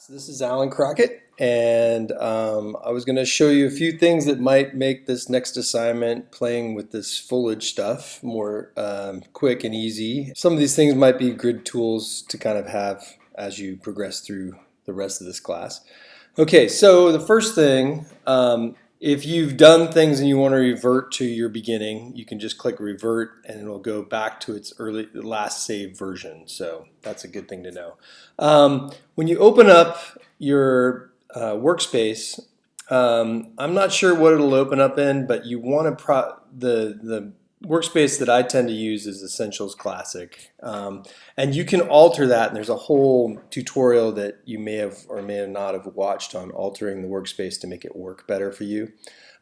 This is Alan Crockett, and I was going to show you a few things that might make this next assignment, playing with this foliage stuff, more quick and easy. Some of these things might be good tools to kind of have as you progress through the rest of this class. Okay, so the first thing, if you've done things and you want to revert to your beginning, you can just click revert and it'll go back to its last saved version. So that's a good thing to know. When you open up your workspace, I'm not sure what it'll open up in, but you want to the workspace that I tend to use is Essentials Classic, and you can alter that, and there's a whole tutorial that you may have or may not have watched on altering the workspace to make it work better for you.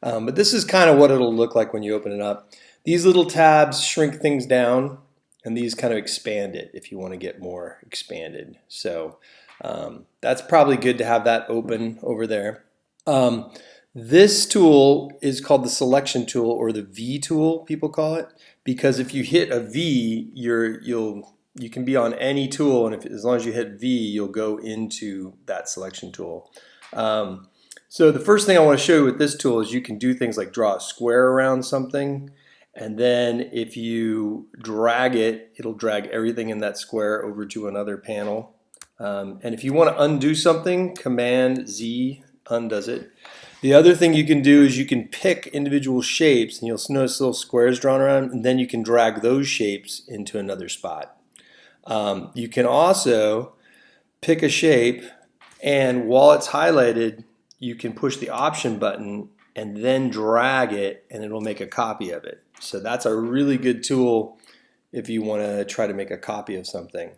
But this is kind of what it'll look like when you open it up. These little tabs shrink things down, and these kind of expand it if you want to get more expanded. So that's probably good to have that open over there. This tool is called the selection tool, or the V tool, people call it, because if you hit a V, you can be on any tool, and as long as you hit V, you'll go into that selection tool. So the first thing I want to show you with this tool is you can do things like draw a square around something, and then if you drag it, it'll drag everything in that square over to another panel. And if you want to undo something, Command Z undoes it. The other thing you can do is you can pick individual shapes, and you'll notice little squares drawn around, and then you can drag those shapes into another spot. You can also pick a shape, and while it's highlighted, you can push the Option button and then drag it, and it'll make a copy of it. So that's a really good tool if you want to try to make a copy of something.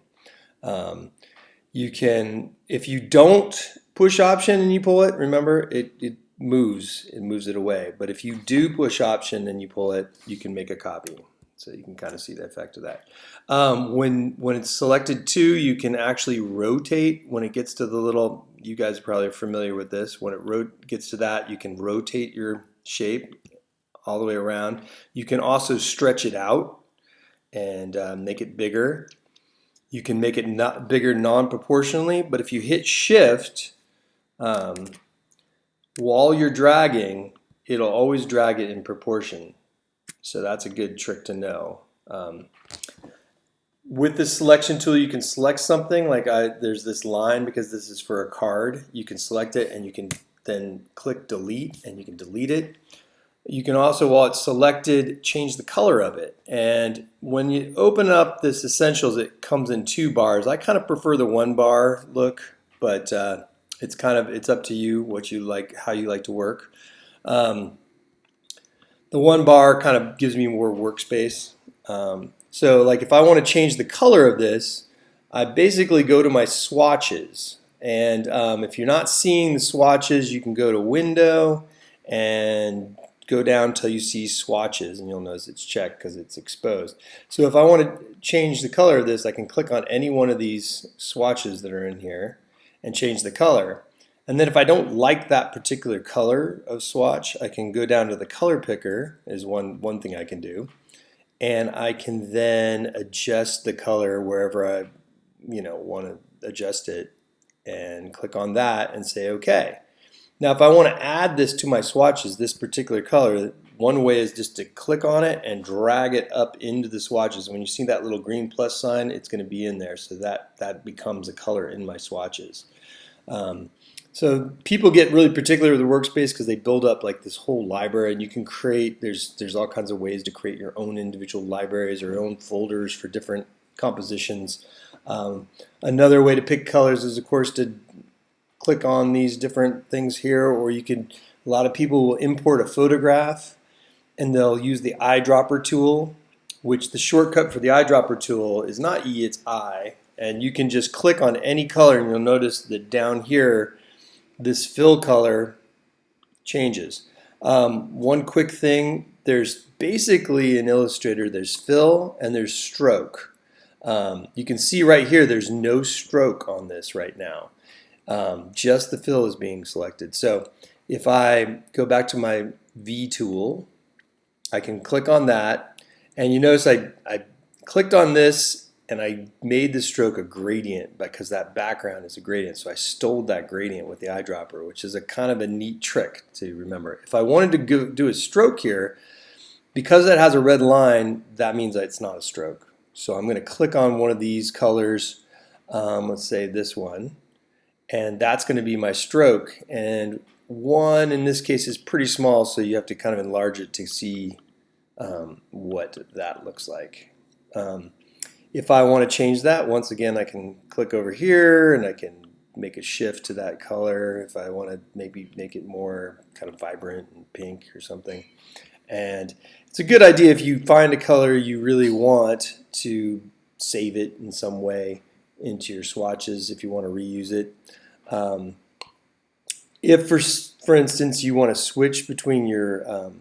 You can, if you don't push Option and you pull it, remember it moves it away. But if you do push Option and you pull it, you can make a copy. So you can kind of see the effect of that. When it's selected too, you can actually rotate when it gets to the little, you guys probably are familiar with this, when it gets to that, you can rotate your shape all the way around. You can also stretch it out and make it bigger. You can make it not bigger non-proportionally, but if you hit Shift, while you're dragging, it'll always drag it in proportion. So that's a good trick to know. With the selection tool, you can select something, like there's this line, because this is for a card. You can select it and you can then click delete and you can delete it. You can also, while it's selected, change the color of it. And when you open up this Essentials, it comes in 2 bars. I kind of prefer the 1 bar look, but it's up to you what you like, how you like to work. The 1 bar kind of gives me more workspace. So like if I want to change the color of this, I basically go to my swatches. And if you're not seeing the swatches, you can go to Window and go down till you see swatches, and you'll notice it's checked because it's exposed. So if I want to change the color of this, I can click on any one of these swatches that are in here and change the color. And then if I don't like that particular color of swatch, I can go down to the color picker, is one thing I can do. And I can then adjust the color wherever I want to adjust it, and click on that and say OK. Now if I want to add this to my swatches, this particular color, one way is just to click on it and drag it up into the swatches. When you see that little green plus sign, it's going to be in there, so that becomes a color in my swatches. So people get really particular with the workspace because they build up like this whole library, and you can create, there's all kinds of ways to create your own individual libraries or your own folders for different compositions. Another way to pick colors is, of course, to click on these different things here, or a lot of people will import a photograph and they'll use the eyedropper tool, which the shortcut for the eyedropper tool is not E, it's I. And you can just click on any color, and you'll notice that down here, this fill color changes. One quick thing, there's basically in Illustrator, there's fill and there's stroke. You can see right here, there's no stroke on this right now. Just the fill is being selected. So if I go back to my V tool, I can click on that, and you notice I clicked on this and I made the stroke a gradient because that background is a gradient. So I stole that gradient with the eyedropper, which is a kind of a neat trick to remember. If I wanted to do a stroke here, because it has a red line, that means that it's not a stroke. So I'm going to click on one of these colors, let's say this one, and that's going to be my stroke. And one in this case is pretty small, so you have to kind of enlarge it to see what that looks like. If I want to change that, once again, I can click over here and I can make a shift to that color if I want to maybe make it more kind of vibrant and pink or something. And it's a good idea if you find a color you really want to save it in some way into your swatches if you want to reuse it. If for instance you want to switch between your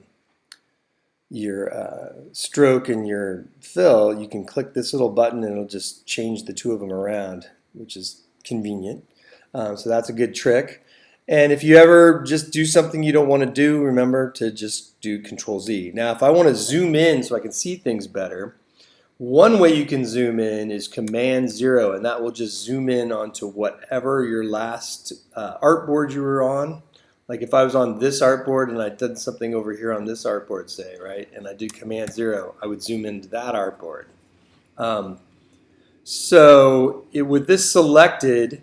stroke and your fill, you can click this little button and it'll just change the two of them around, which is convenient. So that's a good trick. And if you ever just do something you don't want to do, remember to just do Control Z. Now if I want to zoom in so I can see things better, one way you can zoom in is Command 0, and that will just zoom in onto whatever your last artboard you were on. Like if I was on this artboard and I did something over here on this artboard, say, right, and I did Command 0, I would zoom into that artboard. With this selected,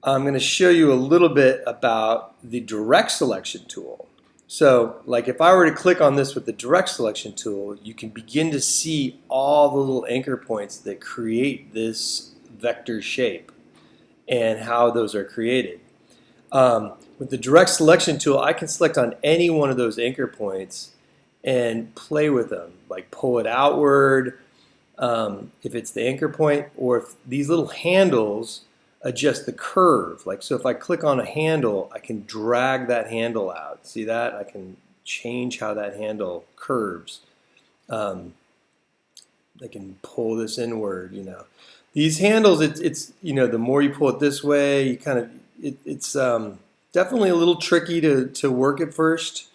I'm going to show you a little bit about the direct selection tool. So like if I were to click on this with the direct selection tool, you can begin to see all the little anchor points that create this vector shape and how those are created. With the direct selection tool, I can select on any one of those anchor points and play with them, like pull it outward if it's the anchor point, or if these little handles adjust the curve. Like so if I click on a handle, I can drag that handle out. See that? I can change how that handle curves. I can pull this inward, you know. These handles, it's you know, the more you pull it this way, you kind of, it's definitely a little tricky to work at first.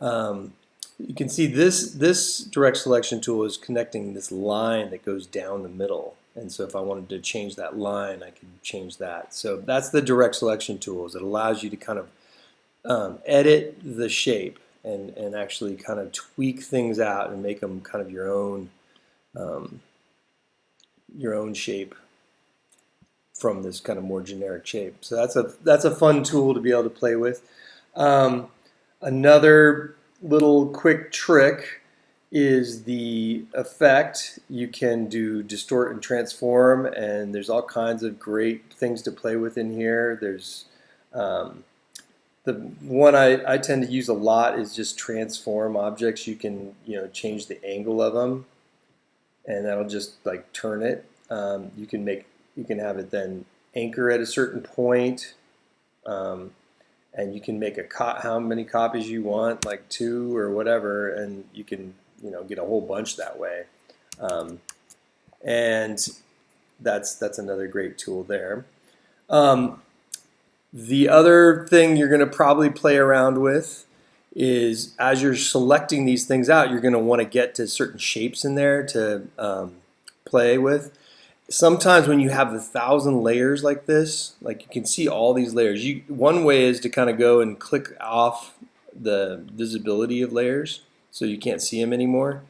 You can see this direct selection tool is connecting this line that goes down the middle. And so if I wanted to change that line, I could change that. So that's the direct selection tools. It allows you to kind of edit the shape and actually kind of tweak things out and make them kind of your own shape from this kind of more generic shape. So that's a fun tool to be able to play with. Another little quick trick is the effect. You can do distort and transform, and there's all kinds of great things to play with in here. There's the one I tend to use a lot is just transform objects. You can change the angle of them, and that'll just like turn it. You can have it then anchor at a certain point, and you can make how many copies you want, like 2 or whatever, and you can get a whole bunch that way. And that's another great tool there. The other thing you're going to probably play around with is as you're selecting these things out, you're going to want to get to certain shapes in there to play with. Sometimes when you have 1,000 layers like this, like you can see all these layers. One way is to kind of go and click off the visibility of layers so you can't see them anymore,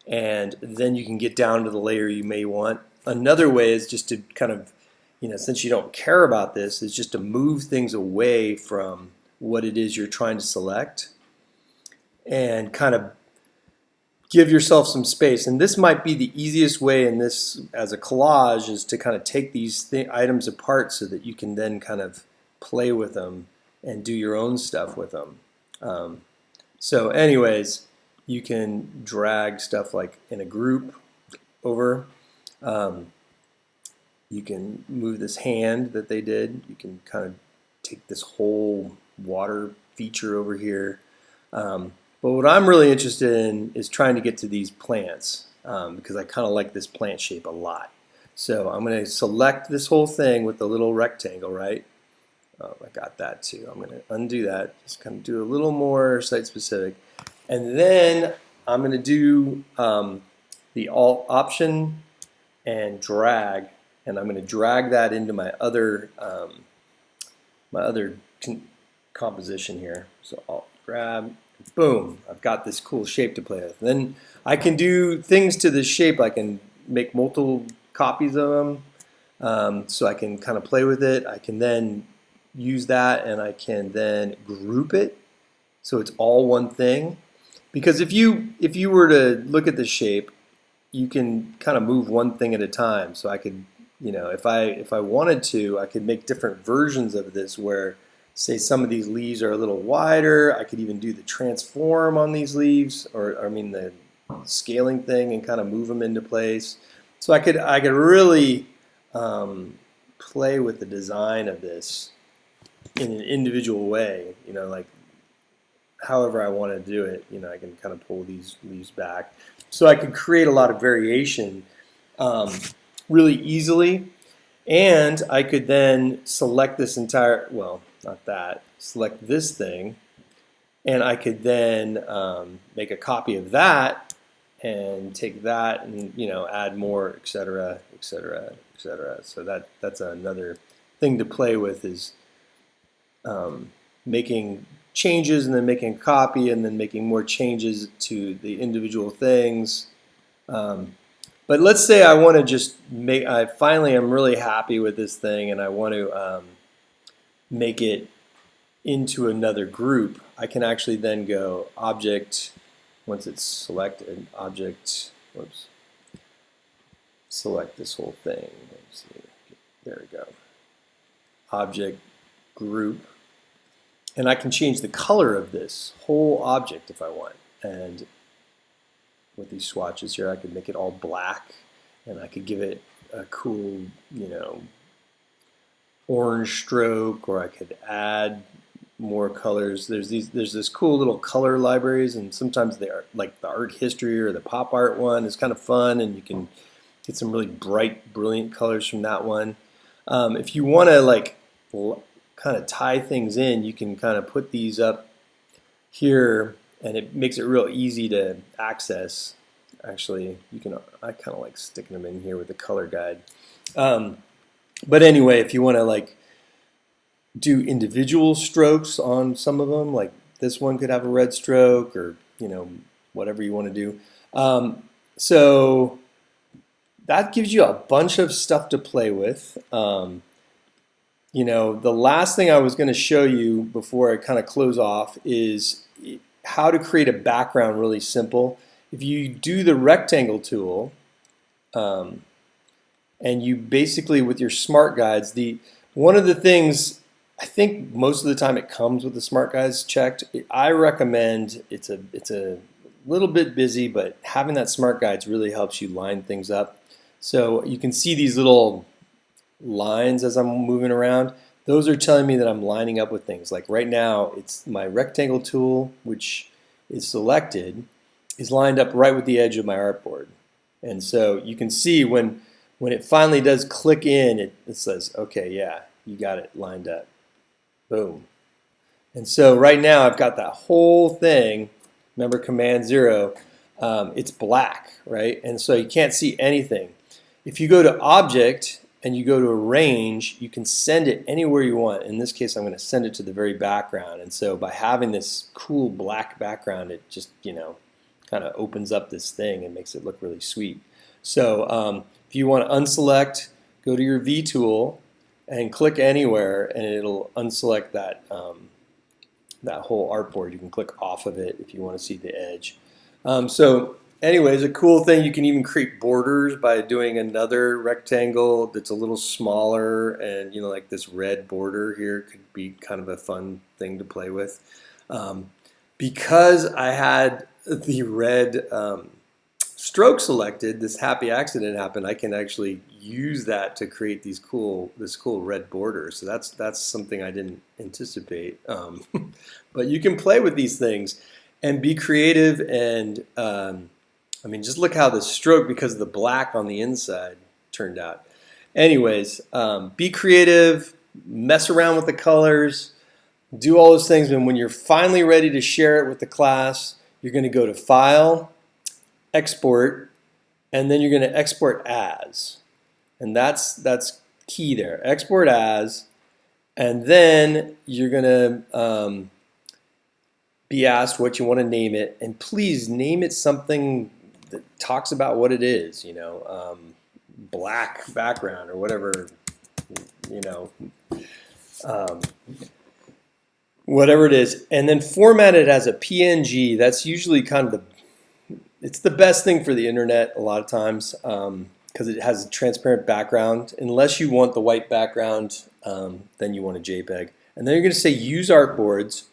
and then you can get down to the layer you may want. Another way is just to kind of, since you don't care about this, is just to move things away from what it is you're trying to select and kind of give yourself some space. And this might be the easiest way in this as a collage, is to kind of take these items apart so that you can then kind of play with them and do your own stuff with them. So anyways, you can drag stuff like in a group over. You can move this hand that they did. You can kind of take this whole water feature over here. But what I'm really interested in is trying to get to these plants because I kind of like this plant shape a lot. So I'm going to select this whole thing with the little rectangle, right? Oh, I got that too. I'm going to undo that. Just kind of do a little more site specific. And then I'm going to do the Alt Option and drag, and I'm going to drag that into my other composition here. So I'll grab, boom, I've got this cool shape to play with. Then I can do things to this shape. I can make multiple copies of them, so I can kind of play with it. I can then use that and I can then group it so it's all one thing. Because if you were to look at the shape, you can kind of move one thing at a time. So I could, if I wanted to, I could make different versions of this where, say, some of these leaves are a little wider. I could even do the transform on these leaves, or I mean the scaling thing, and kind of move them into place. So I could really play with the design of this in an individual way, like however I want to do it. I can kind of pull these leaves back. So I could create a lot of variation really easily. And I could then select this entire, well, not that, select this thing. And I could then make a copy of that and take that and, add more, etc., etc., etc. So that's another thing to play with, is making changes and then making a copy and then making more changes to the individual things. But let's say I want to just make, I finally am really happy with this thing and I want to make it into another group. I can actually then go object, once it's selected, object, whoops, select this whole thing. Let's see. There we go. Object, group. And I can change the color of this whole object if I want. And with these swatches here, I could make it all black, and I could give it a cool, orange stroke, or I could add more colors. There's this cool little color libraries, and sometimes they are like the art history or the pop art one is kind of fun, and you can get some really bright, brilliant colors from that one. If you want to kind of tie things in, you can kind of put these up here, and it makes it real easy to access. Actually, I kind of like sticking them in here with the color guide. But anyway, if you want to do individual strokes on some of them, like this one could have a red stroke, or whatever you want to do. So that gives you a bunch of stuff to play with. The last thing I was going to show you before I kind of close off is how to create a background really simple. If you do the rectangle tool, and you basically, with your smart guides, one of the things, I think most of the time it comes with the smart guides checked. I recommend, it's a little bit busy, but having that smart guides really helps you line things up. So you can see these little lines as I'm moving around. Those are telling me that I'm lining up with things. Like right now, it's my rectangle tool, which is selected, is lined up right with the edge of my artboard. And so you can see when it finally does click in, it says, okay, yeah, you got it lined up. Boom. And so right now I've got that whole thing, remember Command 0, it's black, right? And so you can't see anything. If you go to Object and you go to Arrange, you can send it anywhere you want. In this case, I'm going to send it to the very background. And so by having this cool black background, it just, kind of opens up this thing and makes it look really sweet. So if you want to unselect, go to your V tool and click anywhere, and it'll unselect that, that whole artboard. You can click off of it if you want to see the edge. So anyways, a cool thing, you can even create borders by doing another rectangle that's a little smaller, and like this red border here could be kind of a fun thing to play with. Because I had the red stroke selected, this happy accident happened, I can actually use that to create this cool red border. So that's something I didn't anticipate. But you can play with these things and be creative, and I mean, just look how the stroke, because of the black on the inside, turned out. Anyways, be creative, mess around with the colors, do all those things, and when you're finally ready to share it with the class, you're going to go to File, Export, and then you're going to export as, and that's key there. Export as, and then you're going to be asked what you want to name it, and please name it something that talks about what it is. Black background or whatever. Whatever it is, and then format it as a PNG. That's usually kind of it's the best thing for the internet a lot of times because it has a transparent background. Unless you want the white background, then you want a JPEG. And then you're going to say use artboards.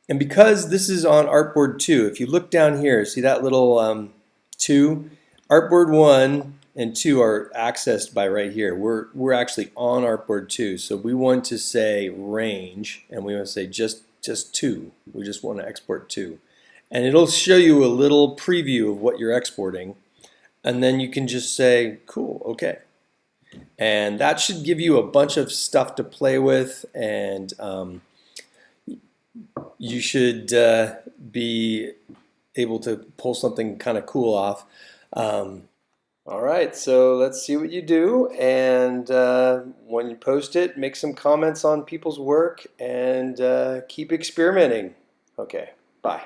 And because this is on artboard 2, if you look down here, see that little 2? Artboard 1 and 2 are accessed by right here. We're actually on artboard 2, so we want to say range, and we want to say just 2. We just want to export 2. And it'll show you a little preview of what you're exporting, and then you can just say, cool, okay. And that should give you a bunch of stuff to play with, and you should be able to pull something kind of cool off. All right, so let's see what you do, and when you post it, make some comments on people's work, and keep experimenting. Okay, bye.